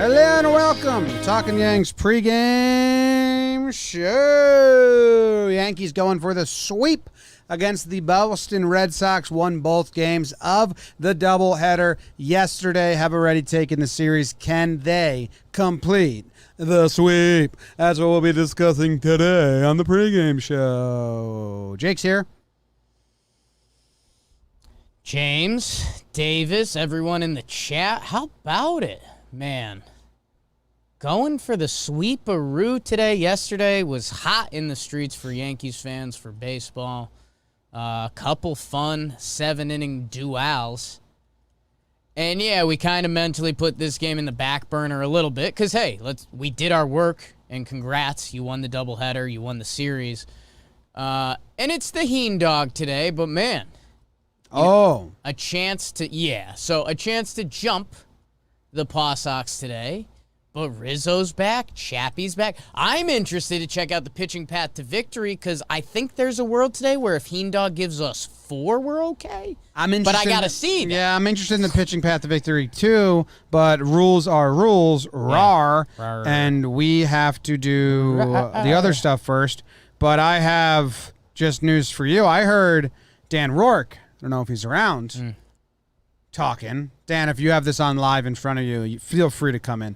Hello and welcome to Talkin Yanks pregame show. Yankees going for the sweep against the Boston Red Sox. Won both games of the doubleheader yesterday. Have already taken the series. Can they complete the sweep? That's what we'll be discussing today on the pregame show. Jake's here. James, Davis, everyone in the chat, how about it, man? Going for the sweep-a-roo today. Yesterday was hot in the streets for Yankees fans, for baseball. A couple fun 7-inning duels. And, yeah, we kind of mentally put this game in the back burner a little bit because, hey, we did our work, and congrats. You won the doubleheader. You won the series. And it's the Heen Dog today, but, man. A chance to jump the Paw Sox today. But Rizzo's back. Chappie's back. I'm interested to check out the pitching path to victory because I think there's a world today where if Heen Dog gives us 4, we're okay. But I got to see that. Yeah, I'm interested in the pitching path to victory too, but rules are rules. Rawr. And we have to do the other stuff first. But I have just news for you. I heard Dan Rourke, I don't know if he's around, talking. Dan, if you have this on live in front of you, feel free to come in.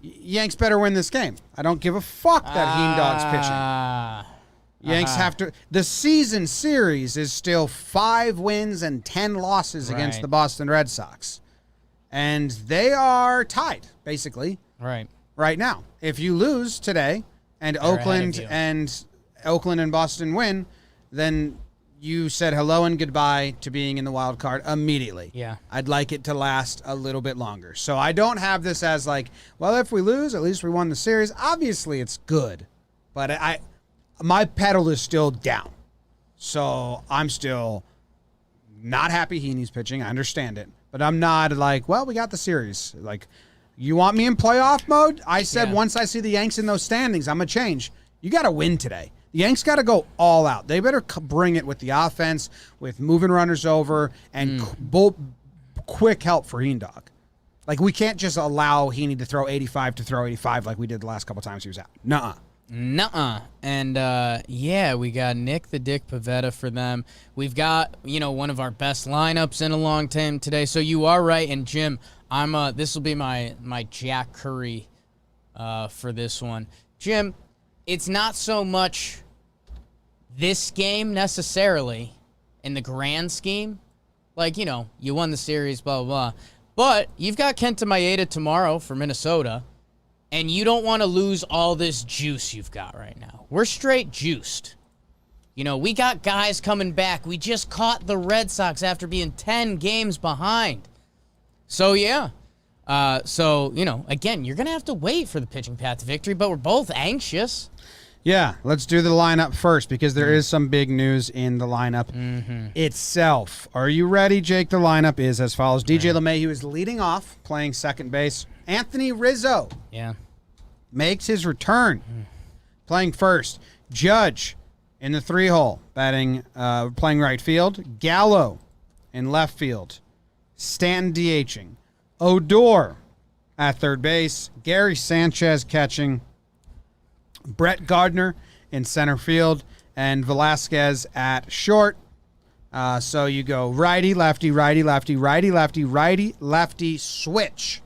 Yanks better win this game. I don't give a fuck that Heen Dog's pitching. Yanks have to. The season series is still 5 wins and 10 losses against the Boston Red Sox. And they are tied, basically. Right now. If you lose today and Oakland and Boston win, then you said hello and goodbye to being in the wild card immediately. Yeah. I'd like it to last a little bit longer. So I don't have this as like, well, if we lose, at least we won the series. Obviously, it's good. But my pedal is still down. So I'm still not happy Heaney's pitching. I understand it. But I'm not like, well, we got the series. Like, you want me in playoff mode? I said once I see the Yanks in those standings, I'm going to change. You got to win today. The Yanks got to go all out. They better bring it with the offense, with moving runners over, and quick help for Heen Dog. Like, we can't just allow Heaney to throw 85 like we did the last couple times he was out. Nuh-uh. And, we got Nick the Dick Pavetta for them. We've got, one of our best lineups in a long time today. So you are right. And, Jim, this will be my Jack Curry for this one. Jim, it's not so much this game necessarily in the grand scheme. Like, you won the series, blah, blah, blah. But you've got Kenta Maeda tomorrow for Minnesota, and you don't want to lose all this juice you've got right now. We're straight juiced. We got guys coming back. We just caught the Red Sox after being 10 games behind. So, yeah. Again, you're going to have to wait for the pitching path to victory, but we're both anxious. Yeah, let's do the lineup first because there is some big news in the lineup itself. Are you ready, Jake? The lineup is as follows. DJ LeMahieu is leading off, playing second base. Anthony Rizzo makes his return, playing first. Judge in the 3-hole, playing right field. Gallo in left field. Stanton DHing. Odor at third base. Gary Sanchez catching. Brett Gardner in center field. And Velasquez at short. So you go righty, lefty, righty, lefty, righty, lefty, righty, lefty, switch.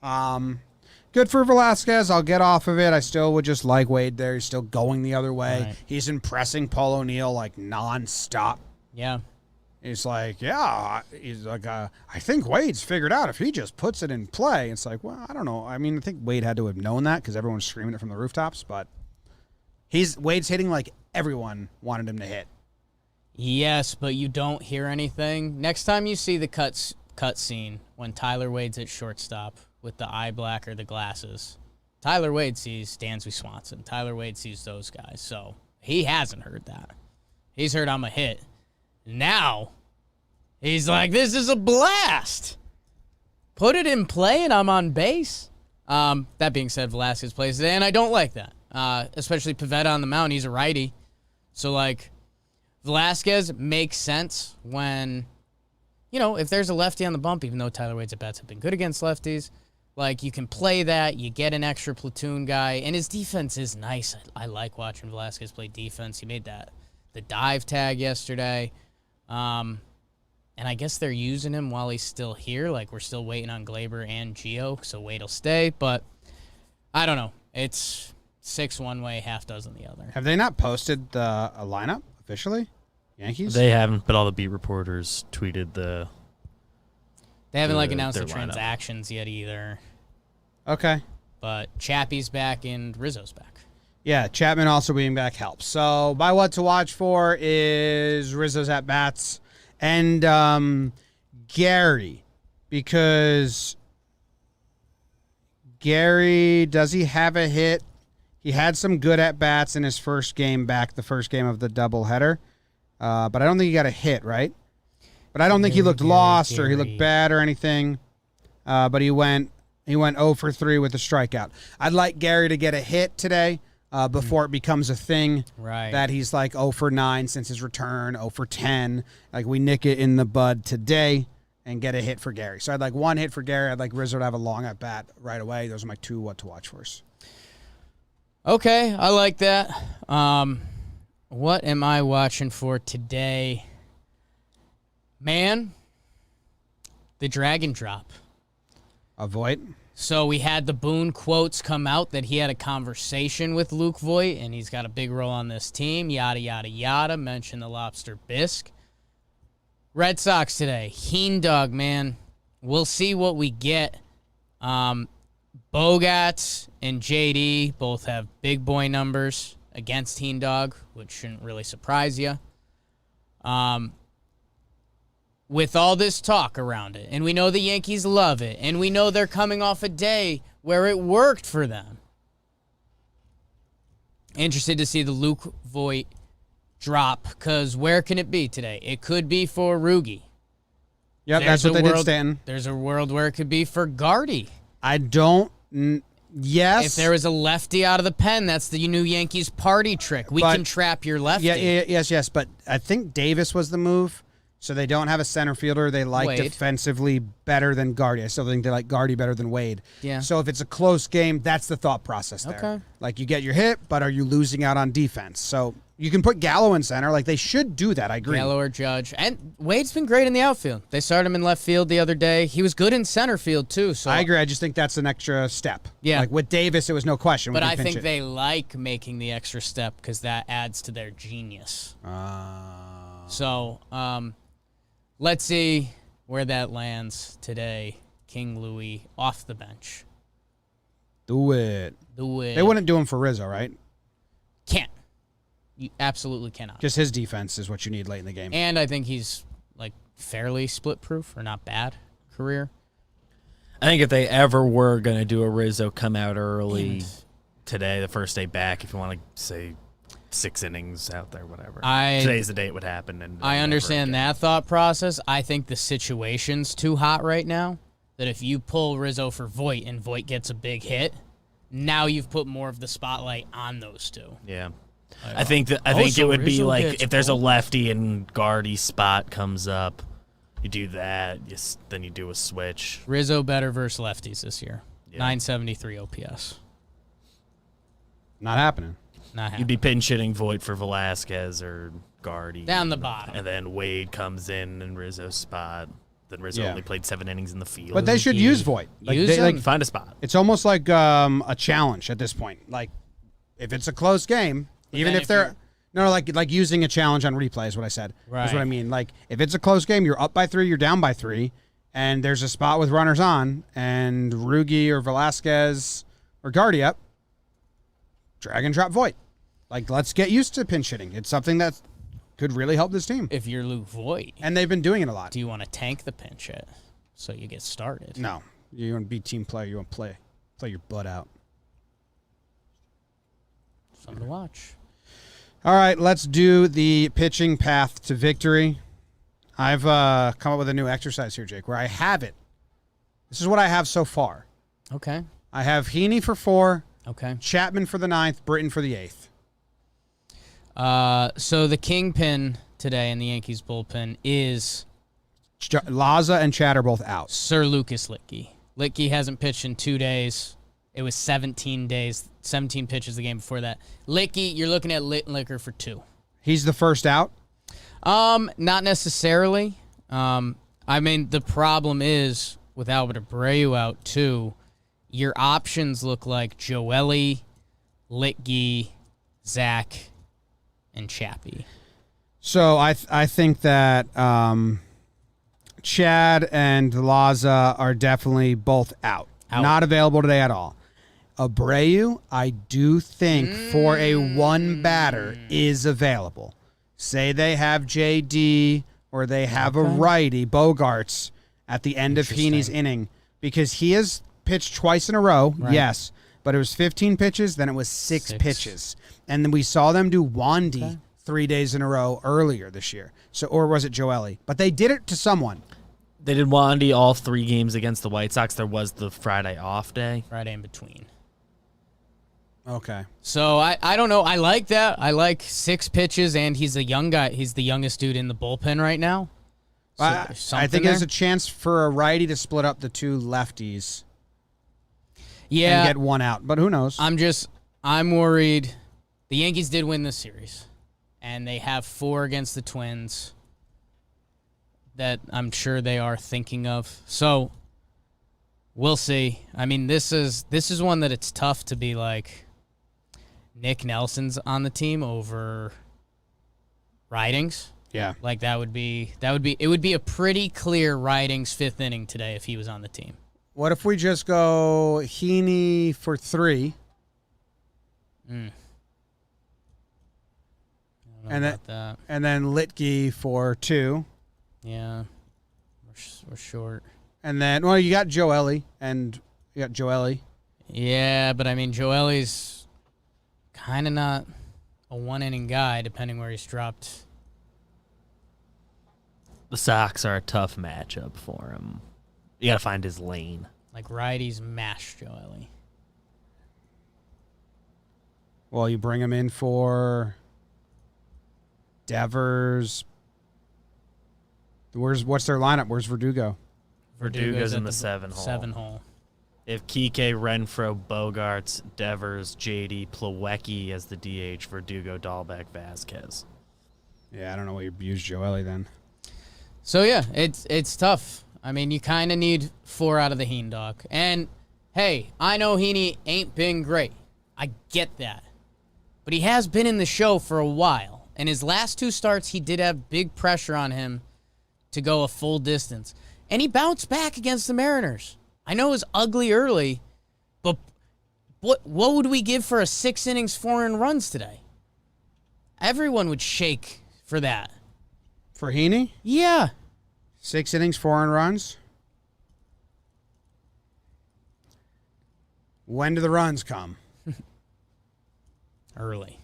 Good for Velasquez. I'll get off of it. I still would just like Wade there. He's still going the other way. Right. He's impressing Paul O'Neill like nonstop. Yeah. He's like, I think Wade's figured out if he just puts it in play. It's like, well, I don't know. I mean, I think Wade had to have known that because everyone's screaming it from the rooftops. But Wade's hitting like everyone wanted him to hit. Yes, but you don't hear anything. Next time you see the cut scene when Tyler Wade's at shortstop with the eye black or the glasses, Tyler Wade sees Dansby Swanson. Tyler Wade sees those guys. So he hasn't heard that. He's heard I'm a hit. Now, he's like, this is a blast. Put it in play and I'm on base. That being said, Velasquez plays today, and I don't like that. Especially Pivetta on the mound. He's a righty. So, Velasquez makes sense when, if there's a lefty on the bump, even though Tyler Wade's at-bats have been good against lefties. Like, you can play that. You get an extra platoon guy. And his defense is nice. I like watching Velasquez play defense. He made the dive tag yesterday. And I guess they're using him while he's still here. Like, we're still waiting on Glaber and Gio, so Wade will stay. But I don't know. It's 6 one way, half dozen the other. Have they not posted a lineup officially? Yankees? They haven't, but all the beat reporters tweeted They haven't announced the their lineup. transactions yet either. Okay. But Chappie's back and Rizzo's back. Yeah, Chapman also being back helps. So my what to watch for is Rizzo's at bats and Gary, because Gary, does he have a hit? He had some good at bats in his first game back, the first game of the doubleheader, but I don't think he got a hit, right? But I don't think he looked lost or he looked bad or anything. But he went 0 for 3 with a strikeout. I'd like Gary to get a hit today before it becomes a thing. Right. That he's like 0 for 9 since his return, 0 for 10. Like, we nick it in the bud today and get a hit for Gary. So I'd like 1 hit for Gary. I'd like Rizzo to have a long at bat right away. Those are my 2 what to watch for. Okay, I like that. What am I watching for today? Man, the Dragon Drop. Avoid. So we had the Boone quotes come out that he had a conversation with Luke Voit, and he's got a big role on this team, yada, yada, yada. Mention the Lobster Bisque. Red Sox today. Heen Dog, man. We'll see what we get. Bogarts and JD both have big boy numbers against Heen Dog, which shouldn't really surprise you. With all this talk around it, and we know the Yankees love it, and we know they're coming off a day where it worked for them. Interested to see the Luke Voit drop, because where can it be today? It could be for Rugi. Yep, that's what they did, Stanton. There's a world where it could be for Gardy. I don't... Yes. If there is a lefty out of the pen, that's the new Yankees party trick. We can trap your lefty. Yes. But I think Davis was the move. So they don't have a center fielder they like Wade. defensively better than Gardy. I still think they like Gardy better than Wade. Yeah. So if it's a close game, that's the thought process there. Okay. Like, you get your hit, but are you losing out on defense? So you can put Gallo in center. Like, they should do that. I agree. Gallo or Judge. And Wade's been great in the outfield. They started him in left field the other day. He was good in center field, too. So I agree. I just think that's an extra step. Yeah. Like, with Davis, it was no question. But I think they like making the extra step because that adds to their genius. So, let's see where that lands today. King Louis off the bench. Do it. Do it. They wouldn't do him for Rizzo, right? Can't. You absolutely cannot. Just his defense is what you need late in the game. And I think he's like fairly split-proof or not bad career. I think if they ever were going to do a Rizzo come out early today, the first day back, if you want to say 6 innings out there, whatever. Today's the day it would happen. And I understand that thought process. I think the situation's too hot right now, that if you pull Rizzo for Voit and Voit gets a big hit, now you've put more of the spotlight on those two. Yeah. I think it would be like if there's a lefty and Gardy's spot comes up, you do that, then you do a switch. Rizzo better versus lefties this year. Yeah. 973 OPS. Not happening. Not happening. You'd be pinch hitting Voit for Velasquez or Gardy. Down the bottom. And then Wade comes in Rizzo's spot. Then Rizzo only played 7 innings in the field. But they should use Voit. Find a spot. It's almost like a challenge at this point. Like, if it's a close game, even if they're like using a challenge on replay is what I said. Right. That's what I mean. Like, if it's a close game, you're up by 3, you're down by 3, and there's a spot with runners on, and Rugi or Velasquez or Gardy up, drag and drop Voit. Like, let's get used to pinch hitting. It's something that could really help this team. If you're Luke Voit, and they've been doing it a lot. do you want to tank the pinch hit so you get started? No. You want to be team player. You want to play your butt out. Something to watch. All right, let's do the pitching path to victory. I've come up with a new exercise here, Jake, where I have it. This is what I have so far. Okay. I have Heaney for 4, Okay. Chapman for the 9th, Britton for the 8th. So the kingpin today in the Yankees bullpen is Laza and Chad are both out. Sir Lucas Licky. Litke hasn't pitched in 2 days. It was 17 days, 17 pitches the game before that. Litke, you're looking at Licker for 2. He's the first out? Not necessarily. I mean, the problem is with Albert Abreu out too, your options look like Joely, Litke, Zach, and Chappie. So I think that Chad and Laza are definitely both out. Not available today at all. Abreu, I do think for a one batter is available. Say they have JD or they have a righty, Bogarts, at the end of Heaney's inning, because he has pitched twice in a row, yes, but it was 15 pitches, then it was 6 pitches. And then we saw them do Wandy 3 days in a row earlier this year. So, or was it Joely? But they did it to someone. They did Wandy all 3 games against the White Sox. There was the Friday off day. Friday in between. Okay. So I don't know. I like that. I like 6 pitches, and he's a young guy. He's the youngest dude in the bullpen right now. So I think there's a chance for a righty to split up the 2 lefties. Yeah. And get one out, but who knows? I'm worried. The Yankees did win this series, and they have 4 against the Twins that I'm sure they are thinking of. So we'll see. I mean, this is one that it's tough to be like Nick Nelson's on the team over Ridings. Yeah. Like it would be a pretty clear Ridings 5th inning today if he was on the team. What if we just go Heaney for 3? And then Litke for 2. Yeah. We're short. And then, well, you got Joely, and you got Joely. Yeah, but I mean, Joely's kind of not a 1-inning guy, depending where he's dropped. The Sox are a tough matchup for him. You got to find his lane. Like righties mash Joely. Well, you bring him in for Devers. What's their lineup? Where's Verdugo? Verdugo's in the 7 hole. 7 hole. If Kike, Renfroe, Bogarts, Devers, JD, Plawecki as the DH, Verdugo, Dahlbeck, Vasquez. Yeah, I don't know what you use Joely then. So yeah, it's tough. I mean, you kind of need 4 out of the Heen dog. And hey, I know Heaney ain't been great. I get that. But he has been in the show for a while. And his last 2 starts, he did have big pressure on him to go a full distance. And he bounced back against the Mariners. I know it was ugly early, but what would we give for a 6 innings, 4 earned runs today? Everyone would shake for that. For Heaney? Yeah. 6 innings, 4 earned runs. When do the runs come? Early.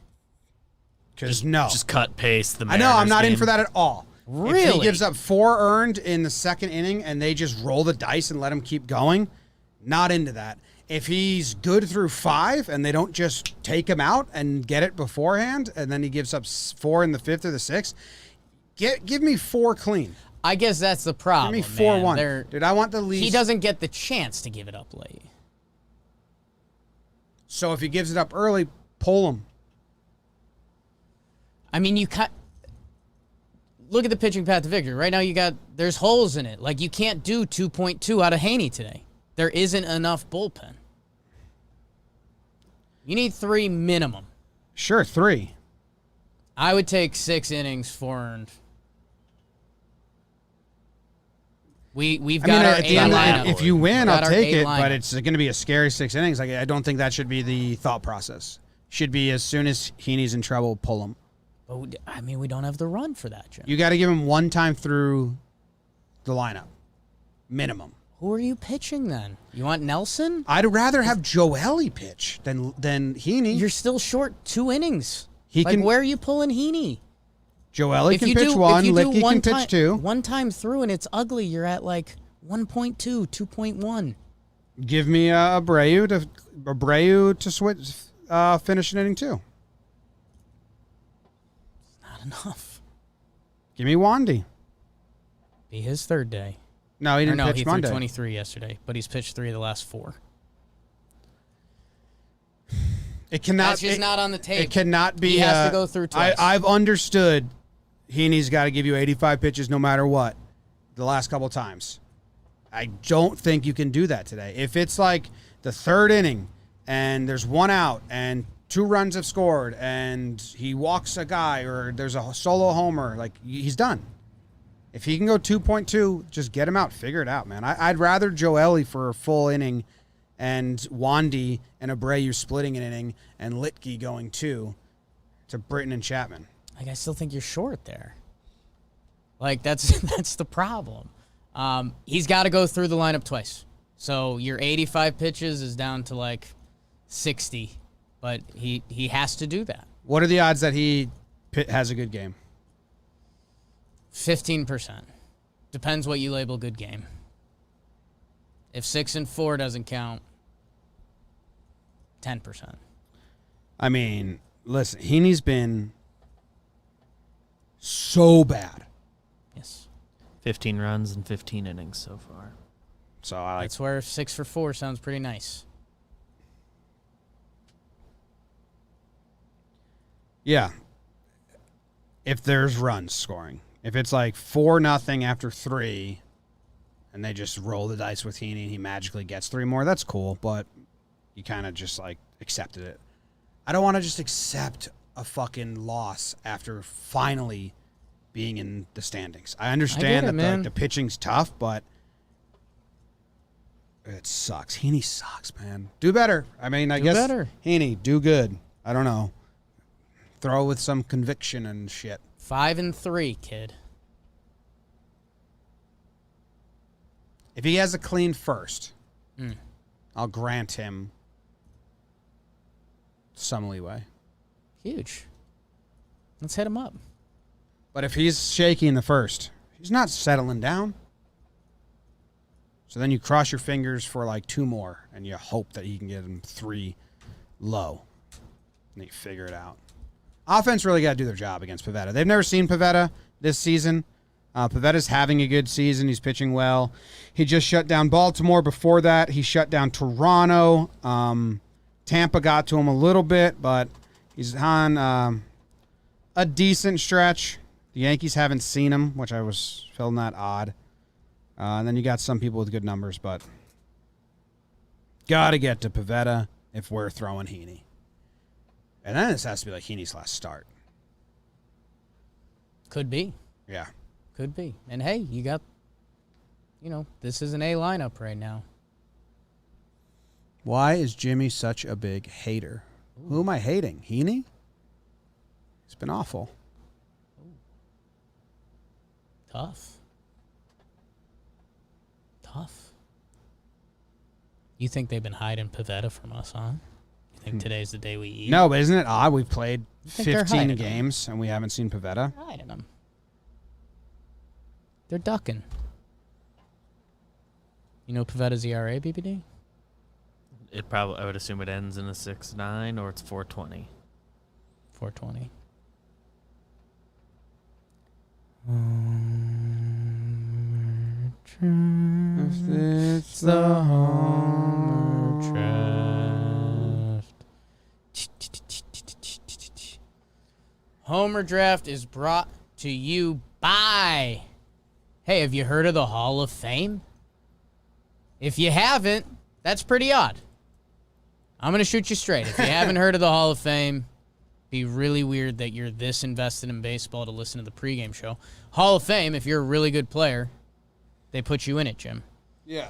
Because just cut paste the I Mariners know, I'm not game. in for that at all. Really? If he gives up 4 earned in the 2nd inning and they just roll the dice and let him keep going, not into that. If he's good through 5 and they don't just take him out and get it beforehand, and then he gives up 4 in the 5th or the 6th, give me 4 clean. I guess that's the problem. Give me 4-1. Dude, I want the least. He doesn't get the chance to give it up late. So if he gives it up early, pull him. I mean, look at the pitching path to victory. Right now, there's holes in it. Like, you can't do 2.2 out of Heaney today. There isn't enough bullpen. You need 3 minimum. Sure, 3. I would take 6 innings, 4 earned. We've got our 8 lineup. If you win, I'll take it, lineup. but it's going to be a scary 6 innings. Like, I don't think that should be the thought process. Should be as soon as Heaney's in trouble, pull him. But, I mean, we don't have the run for that, Jim. You got to give him 1 time through the lineup. Minimum. Who are you pitching then? You want Nelson? I'd rather have Joely pitch than Heaney. You're still short 2 innings. Where are you pulling Heaney? Joely can pitch 1, Litke can pitch 2. 1 time through and it's ugly. You're at like 1.2, 2.1. Give me Abreu to switch, finish an inning 2. Not enough. Give me Wandy. Be his 3rd day. No, he didn't pitch he Monday. threw 23 yesterday, but he's pitched 3 of the last 4. It cannot. That's just not on the table. It cannot be. He has to go through twice. I've understood. Heaney's got to give you 85 pitches no matter what. The last couple times, I don't think you can do that today. If it's like the 3rd inning and there's 1 out and 2 runs have scored and he walks a guy or there's a solo homer, like he's done. If he can go 2.2, just get him out. Figure it out, man. I'd rather Joely for a full inning and Wandy and Abreu splitting an inning and Litke going 2 to Britton and Chapman. Like, I still think you're short there. Like, that's the problem. He's got to go through the lineup twice. So your 85 pitches is down to like 60, but he has to do that. What are the odds that he has a good game? 15%. Depends what you label good game. If 6 and 4 doesn't count, 10%. I mean, listen, Heaney's been so bad. Yes. 15 runs and 15 innings so far. So I like. That's where 6 for 4 sounds pretty nice. Yeah. If there's runs scoring. If it's like 4-0 after 3 and they just roll the dice with Heaney and he magically gets 3 more, that's cool, but you kind of just like accepted it. I don't want to just accept a fucking loss after finally being in the standings. I understand that the pitching's tough, but it sucks. Heaney sucks, man. Do better. I mean, I guess better. Heaney, do good. I don't know. Throw with some conviction and shit. 5 and 3, kid. If he has a clean first, I'll grant him some leeway. Huge. Let's hit him up. But if he's shaky in the first, he's not settling down. So then you cross your fingers for like 2 more, and you hope that he can get him 3 low. And you figure it out. Offense really got to do their job against Pivetta. They've never seen Pivetta this season. Pavetta's having a good season. He's pitching well. He just shut down Baltimore. Before that, he shut down Toronto. Tampa got to him a little bit, but he's on a decent stretch. The Yankees haven't seen him, which I was feeling that odd. And then you got some people with good numbers, but got to get to Pivetta if we're throwing Heaney. And then this has to be like Heaney's last start. Could be. Yeah. Could be. And hey, you got, this is an A lineup right now. Why is Jimmy such a big hater? Ooh. Who am I hating? Heaney? He's been awful. Ooh. Tough. You think they've been hiding Pivetta from us, huh? You think today's the day we eat? No, but isn't it odd? We've played they're 15 games and we haven't seen Pivetta. They're hiding them. They're ducking. You know Pivetta's ERA, BBD? I would assume it ends in a 6.9 or it's 4.20. 4.20. It's the Homer Draft. Homer Draft is brought to you by... Hey, have you heard of the Hall of Fame? If you haven't, that's pretty odd. I'm going to shoot you straight. If you haven't heard of the Hall of Fame, be really weird that you're this invested in baseball to listen to the pregame show. Hall of Fame, if you're a really good player, they put you in it, Jim. Yeah.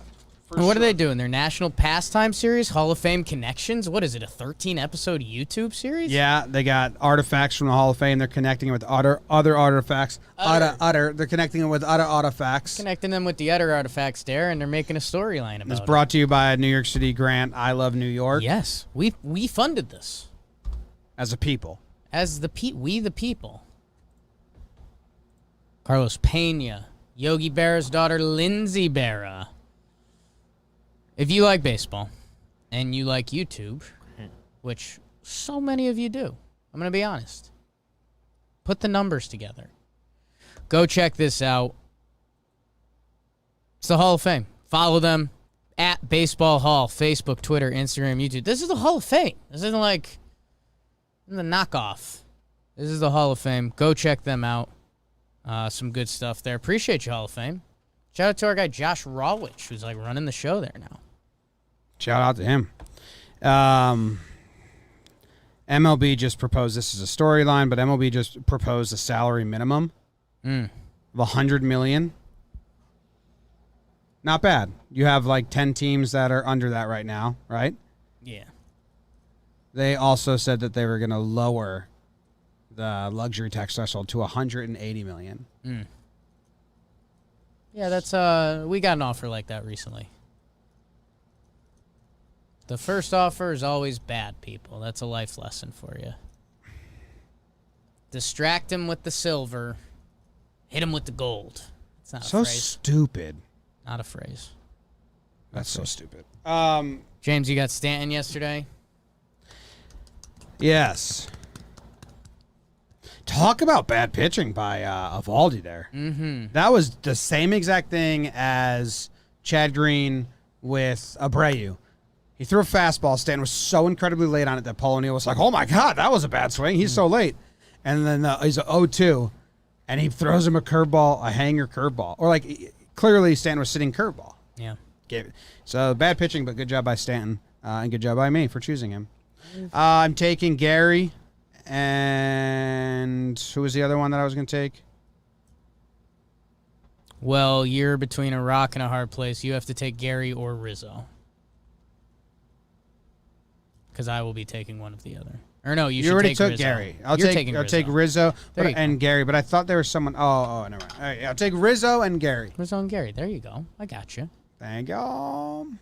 And what are they doing? Their National Pastime Series, Hall of Fame Connections? What is it, a 13-episode YouTube series? Yeah, they got artifacts from the Hall of Fame. They're connecting it with other artifacts. They're connecting it with other artifacts. Connecting them with the other artifacts there, and they're making a storyline about it. It's brought to you by a New York City grant, I Love New York. Yes, we funded this. As a people. We the people. Carlos Pena, Yogi Berra's daughter, Lindsay Berra. If you like baseball and you like YouTube, which so many of you do, I'm going to be honest. Put the numbers together. Go check this out. It's the Hall of Fame. Follow them at Baseball Hall, Facebook, Twitter, Instagram, YouTube. This is the Hall of Fame. This isn't like the knockoff. This is the Hall of Fame. Go check them out. Some good stuff there. Appreciate you, Hall of Fame. Shout out to our guy Josh Rawlich, who's like running the show there now. Shout out to him. MLB just proposed, this is a storyline, but MLB just proposed a salary minimum of $100 million. Not bad. You have like 10 teams that are under that right now, right? Yeah. They also said that they were going to lower the luxury tax threshold to $180 million. Yeah, that's we got an offer like that recently. The first offer is always bad, people. That's a life lesson for you. Distract him with the silver, hit him with the gold. It's not so a phrase. Stupid. Not a phrase. That's so stupid. James, you got Stanton yesterday? Yes. Talk about bad pitching by Eovaldi there. Mm-hmm. That was the same exact thing as Chad Green with Abreu. He threw a fastball. Stanton was so incredibly late on it that Paul O'Neill was like, oh, my God, that was a bad swing. He's so late. And then he's an 0-2, and he throws him a curveball, a hanger curveball. Or, like, clearly Stanton was sitting curveball. Yeah. So, bad pitching, but good job by Stanton. And good job by me for choosing him. I'm taking Gary. And who was the other one that I was going to take? Well, you're between a rock and a hard place. You have to take Gary or Rizzo. Because I will be taking one of the other. Or no, you should already take took Rizzo. Gary. I'll take Rizzo and go. Gary, but I thought there was someone. Oh, never mind. All right, I'll take Rizzo and Gary. Rizzo and Gary. There you go. I got you. Thank you.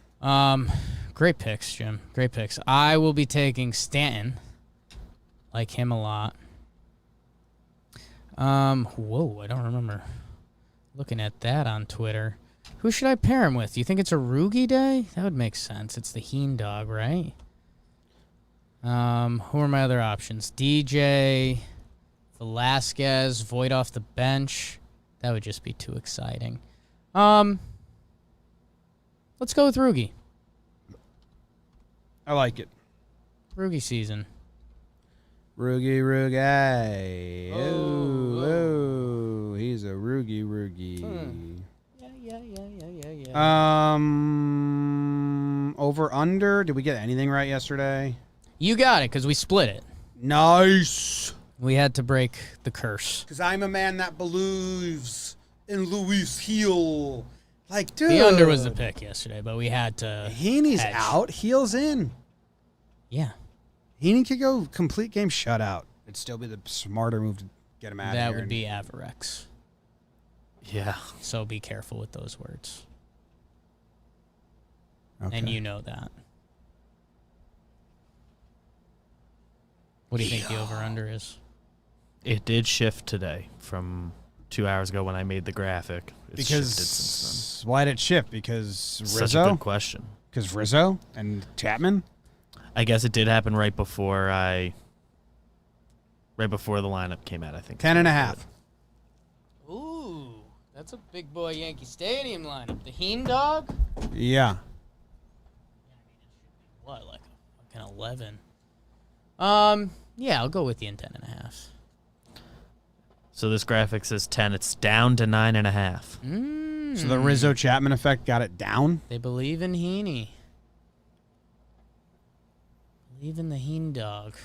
Great picks, Jim. Great picks. I will be taking Stanton. Like him a lot. Whoa, I don't remember looking at that on Twitter. Who should I pair him with? Do you think it's a Roogie day? That would make sense. It's the Heen dog, right? Who are my other options? DJ, Velasquez, Voit off the bench. That would just be too exciting. Let's go with Roogie. I like it. Roogie season. Roogie. Oh, he's a Roogie. Yeah. Over under. Did we get anything right yesterday? You got it, because we split it. Nice. We had to break the curse. Because I'm a man that believes in Luis Heel. Like, dude. The under was the pick yesterday, but we had to. Heaney's hedge. out. Heel's in. Yeah. Heaney could go complete game shutout. It'd still be the smarter move to get him out of here. That would be Avarex. Yeah. So be careful with those words. Okay. And you know that. What do you think the over-under is? It did shift today from 2 hours ago when I made the graphic. It's shifted since why did it shift? Because then. Rizzo? Such a good question. Because Rizzo and Chapman? I guess it did happen right before the lineup came out, I think. 10.5. Ooh, that's a big boy Yankee Stadium lineup. The Heen dog? Yeah. What, like an 11? Yeah, I'll go with you in 10.5. So this graphic says 10. It's down to 9.5. So the Rizzo Chapman effect got it down? They believe in Heaney. Believe in the Heen dog.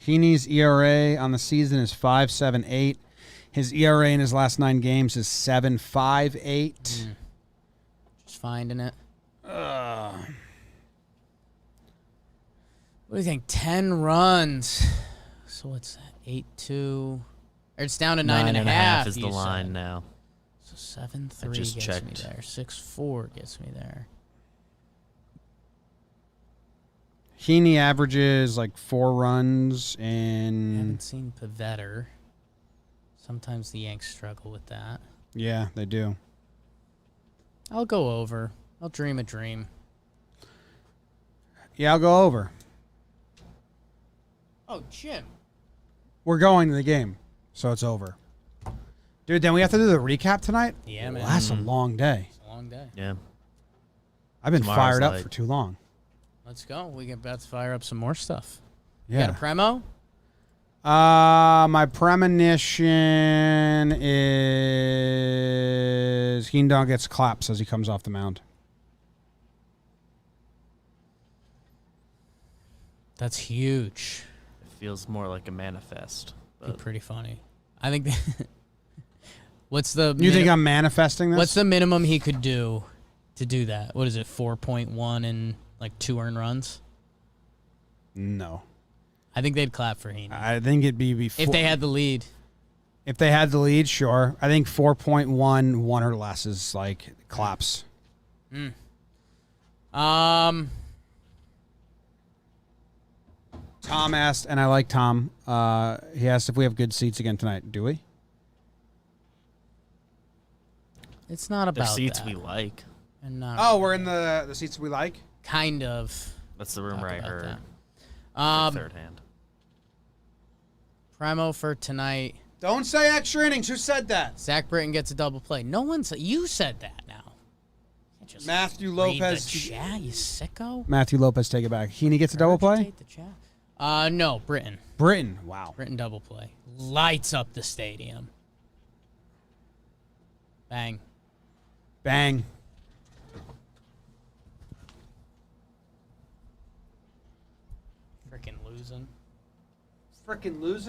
Heaney's ERA on the season is 5.78. His ERA in his last 9 games is 7.58. Just finding it. What do you think? 10 runs. So what's that? 8-2. Or it's down to 9.5 is the line now. So 7-3 just gets checked. me there. 6-4 gets me there. Heaney averages like 4 runs I in. haven't seen Pavetter. Sometimes the Yanks struggle with that. Yeah, they do. I'll go over. I'll dream a dream. Yeah, I'll go over. Oh, Jim. We're going to the game, so it's over. Dude, then we have to do the recap tonight? Yeah, man. Well, that's a long day. It's a long day. Yeah. I've been Tomorrow's fired up light. for too long. Let's go. We can about to fire up some more stuff. Yeah. You got a premo? My premonition is Heendog gets claps as he comes off the mound. That's huge. It feels more like a manifest. Be But pretty funny. I think. What's the? You think I'm manifesting this? What's the minimum he could do to do that? What is it? 4.1 and like 2 earned runs. No. I think they'd clap for Heaney I think it'd be before. if they had the lead. If they had the lead, sure. I think 4.1, 1 or less is like claps. Tom asked, and I like Tom. He asked if we have good seats again tonight. Do we? It's not they're about seats that. we like. And not Oh, we're in the seats we like? kind of. That's the rumor I about heard. that. Third hand. Primo for tonight. Don't say extra innings. Who said that? Zach Britton gets a double play. No one said. You said that now. You just Matthew read Lopez. the chat, you sicko. Matthew Lopez, take it back. Heaney gets a double play? Regurgitate the chat. No, Britton. Britton. Wow. Britton double play. Lights up the stadium. Bang. Bang. Freaking losing. Freaking losing.